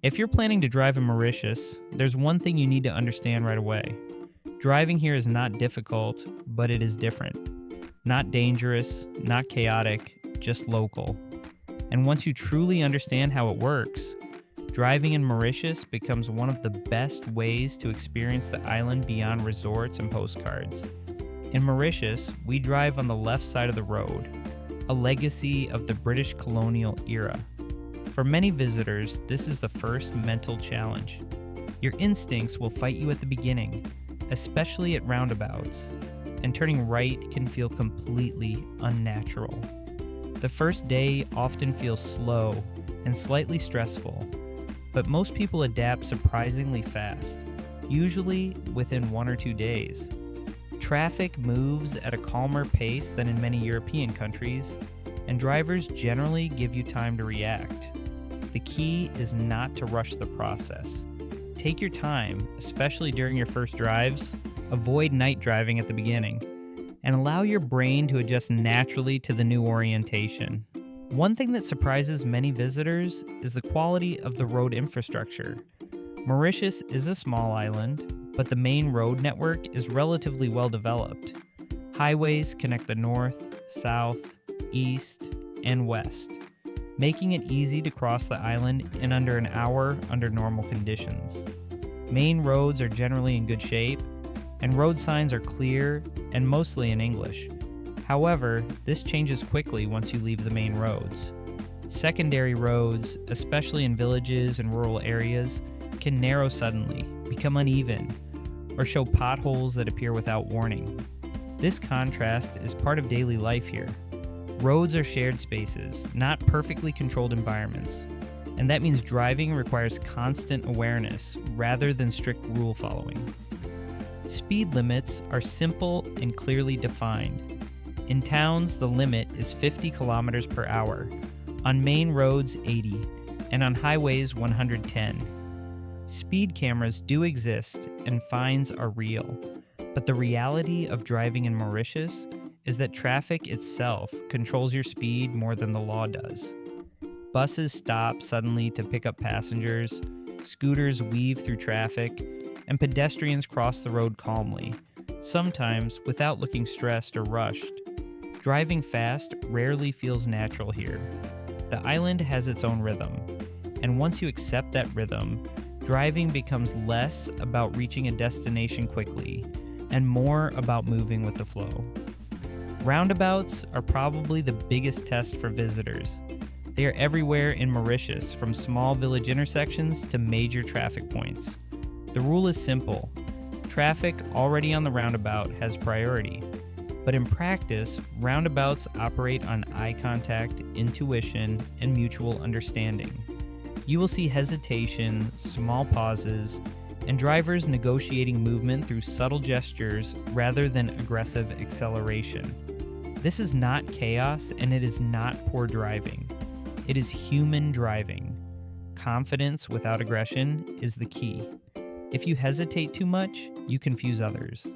If you're planning to drive in Mauritius, there's one thing you need to understand right away. Driving here is not difficult, but it is different. Not dangerous, not chaotic, just local. And once you truly understand how it works, driving in Mauritius becomes one of the best ways to experience the island beyond resorts and postcards. In Mauritius, we drive on the left side of the road, a legacy of the British colonial era. For many visitors, this is the first mental challenge. Your instincts will fight you at the beginning, especially at roundabouts, and turning right can feel completely unnatural. The first day often feels slow and slightly stressful, but most people adapt surprisingly fast, usually within 1 or 2 days. Traffic moves at a calmer pace than in many European countries, and drivers generally give you time to react. The key is not to rush the process. Take your time, especially during your first drives. Avoid night driving at the beginning, and allow your brain to adjust naturally to the new orientation. One thing that surprises many visitors is the quality of the road infrastructure. Mauritius is a small island, but the main road network is relatively well developed. Highways connect the north, south, east, and west, making it easy to cross the island in under an hour under normal conditions. Main roads are generally in good shape, and road signs are clear and mostly in English. However, this changes quickly once you leave the main roads. Secondary roads, especially in villages and rural areas, can narrow suddenly, become uneven, or show potholes that appear without warning. This contrast is part of daily life here. Roads are shared spaces, not perfectly controlled environments, and that means driving requires constant awareness rather than strict rule following. Speed limits are simple and clearly defined. In towns, the limit is 50 kilometers per hour, on main roads 80, and on highways 110. Speed cameras do exist and fines are real, but the reality of driving in Mauritius is that traffic itself controls your speed more than the law does. Buses stop suddenly to pick up passengers, scooters weave through traffic, and pedestrians cross the road calmly, sometimes without looking stressed or rushed. Driving fast rarely feels natural here. The island has its own rhythm, and once you accept that rhythm, driving becomes less about reaching a destination quickly and more about moving with the flow. Roundabouts are probably the biggest test for visitors. They are everywhere in Mauritius, from small village intersections to major traffic points. The rule is simple. Traffic already on the roundabout has priority. But in practice, roundabouts operate on eye contact, intuition, and mutual understanding. You will see hesitation, small pauses, and drivers negotiating movement through subtle gestures rather than aggressive acceleration. This is not chaos, and it is not poor driving. It is human driving. Confidence without aggression is the key. If you hesitate too much, you confuse others.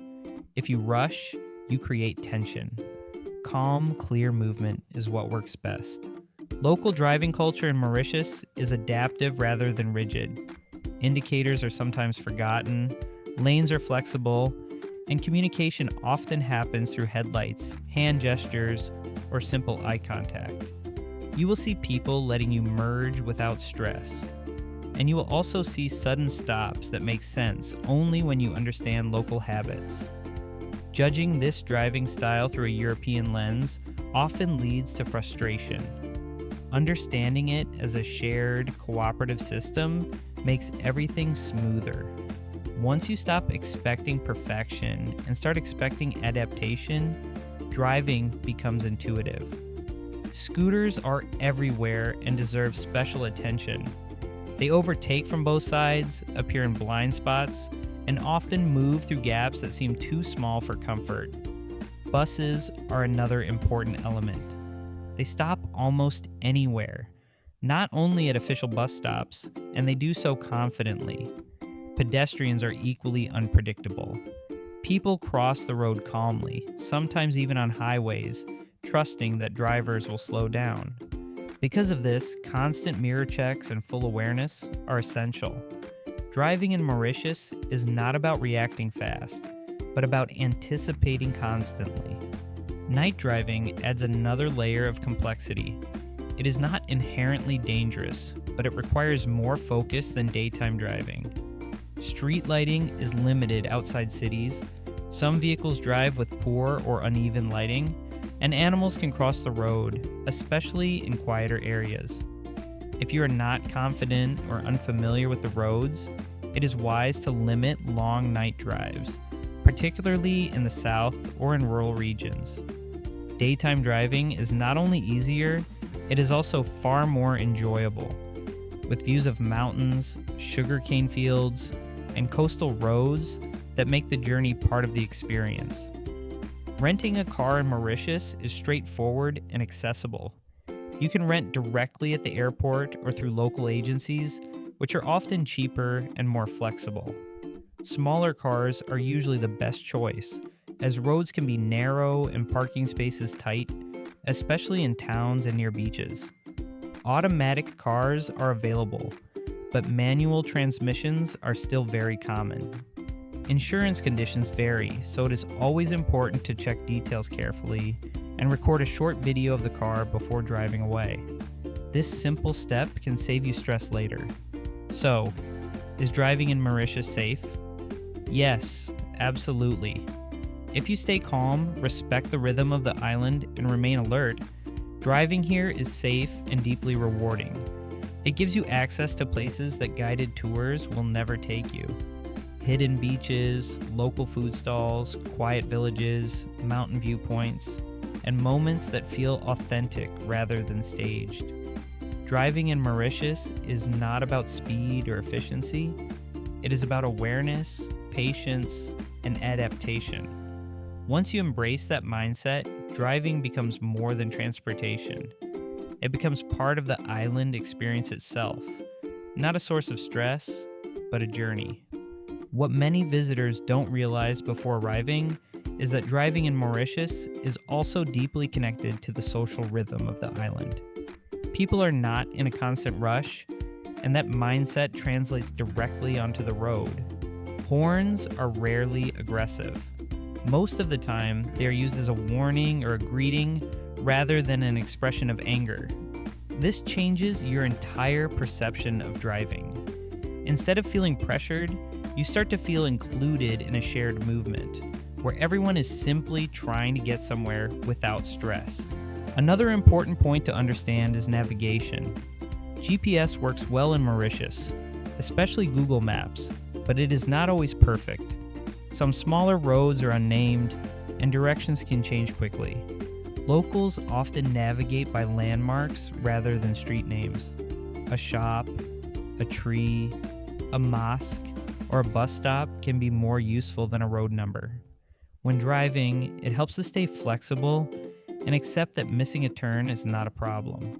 If you rush, you create tension. Calm, clear movement is what works best. Local driving culture in Mauritius is adaptive rather than rigid. Indicators are sometimes forgotten, lanes are flexible, and communication often happens through headlights, hand gestures, or simple eye contact. You will see people letting you merge without stress. And you will also see sudden stops that make sense only when you understand local habits. Judging this driving style through a European lens often leads to frustration. Understanding it as a shared, cooperative system makes everything smoother. Once you stop expecting perfection and start expecting adaptation, driving becomes intuitive. Scooters are everywhere and deserve special attention. They overtake from both sides, appear in blind spots, and often move through gaps that seem too small for comfort. Buses are another important element. They stop almost anywhere, not only at official bus stops, and they do so confidently. Pedestrians are equally unpredictable. People cross the road calmly, sometimes even on highways, trusting that drivers will slow down. Because of this, constant mirror checks and full awareness are essential. Driving in Mauritius is not about reacting fast, but about anticipating constantly. Night driving adds another layer of complexity. It is not inherently dangerous, but it requires more focus than daytime driving. Street lighting is limited outside cities, some vehicles drive with poor or uneven lighting, and animals can cross the road, especially in quieter areas. If you are not confident or unfamiliar with the roads, it is wise to limit long night drives, particularly in the south or in rural regions. Daytime driving is not only easier, it is also far more enjoyable, with views of mountains, sugarcane fields, and coastal roads that make the journey part of the experience. Renting a car in Mauritius is straightforward and accessible. You can rent directly at the airport or through local agencies, which are often cheaper and more flexible. Smaller cars are usually the best choice, as roads can be narrow and parking spaces tight, especially in towns and near beaches. Automatic cars are available, but manual transmissions are still very common. Insurance conditions vary, so it is always important to check details carefully and record a short video of the car before driving away. This simple step can save you stress later. So, is driving in Mauritius safe? Yes, absolutely. If you stay calm, respect the rhythm of the island, and remain alert, driving here is safe and deeply rewarding. It gives you access to places that guided tours will never take you. Hidden beaches, local food stalls, quiet villages, mountain viewpoints, and moments that feel authentic rather than staged. Driving in Mauritius is not about speed or efficiency. It is about awareness, patience, and adaptation. Once you embrace that mindset, driving becomes more than transportation. It becomes part of the island experience itself, not a source of stress, but a journey. What many visitors don't realize before arriving is that driving in Mauritius is also deeply connected to the social rhythm of the island. People are not in a constant rush, and that mindset translates directly onto the road. Horns are rarely aggressive. Most of the time, they are used as a warning or a greeting rather than an expression of anger. This changes your entire perception of driving. Instead of feeling pressured, you start to feel included in a shared movement, where everyone is simply trying to get somewhere without stress. Another important point to understand is navigation. GPS works well in Mauritius, especially Google Maps, but it is not always perfect. Some smaller roads are unnamed, and directions can change quickly. Locals often navigate by landmarks rather than street names. A shop, a tree, a mosque, or a bus stop can be more useful than a road number. When driving, it helps to stay flexible and accept that missing a turn is not a problem.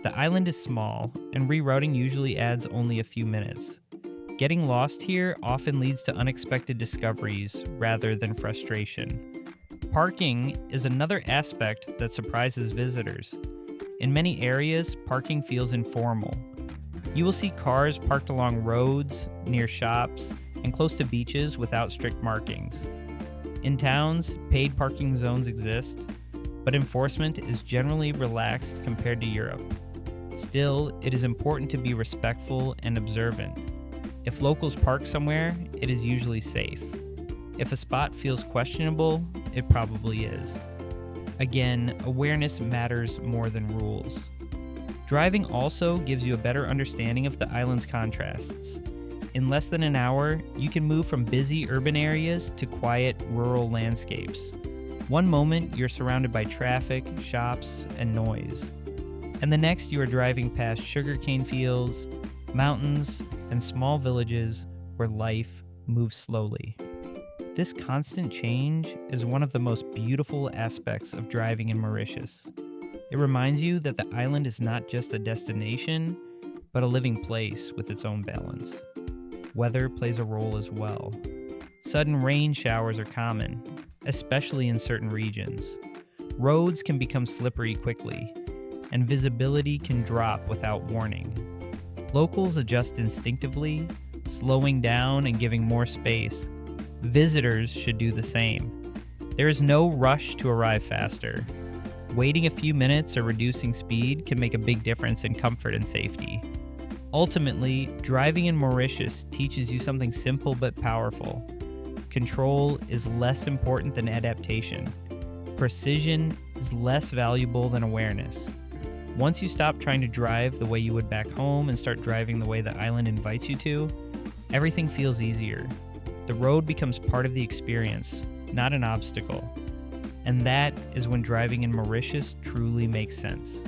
The island is small, and rerouting usually adds only a few minutes. Getting lost here often leads to unexpected discoveries rather than frustration. Parking is another aspect that surprises visitors. In many areas, parking feels informal. You will see cars parked along roads, near shops, and close to beaches without strict markings. In towns, paid parking zones exist, but enforcement is generally relaxed compared to Europe. Still, it is important to be respectful and observant. If locals park somewhere, it is usually safe. If a spot feels questionable, it probably is. Again, awareness matters more than rules. Driving also gives you a better understanding of the island's contrasts. In less than an hour, you can move from busy urban areas to quiet rural landscapes. One moment, you're surrounded by traffic, shops, and noise. And the next, you are driving past sugarcane fields, mountains, and small villages where life moves slowly. This constant change is one of the most beautiful aspects of driving in Mauritius. It reminds you that the island is not just a destination, but a living place with its own balance. Weather plays a role as well. Sudden rain showers are common, especially in certain regions. Roads can become slippery quickly, and visibility can drop without warning. Locals adjust instinctively, slowing down and giving more space. Visitors should do the same. There is no rush to arrive faster. Waiting a few minutes or reducing speed can make a big difference in comfort and safety. Ultimately, driving in Mauritius teaches you something simple but powerful. Control is less important than adaptation. Precision is less valuable than awareness. Once you stop trying to drive the way you would back home and start driving the way the island invites you to, everything feels easier. The road becomes part of the experience, not an obstacle. And that is when driving in Mauritius truly makes sense.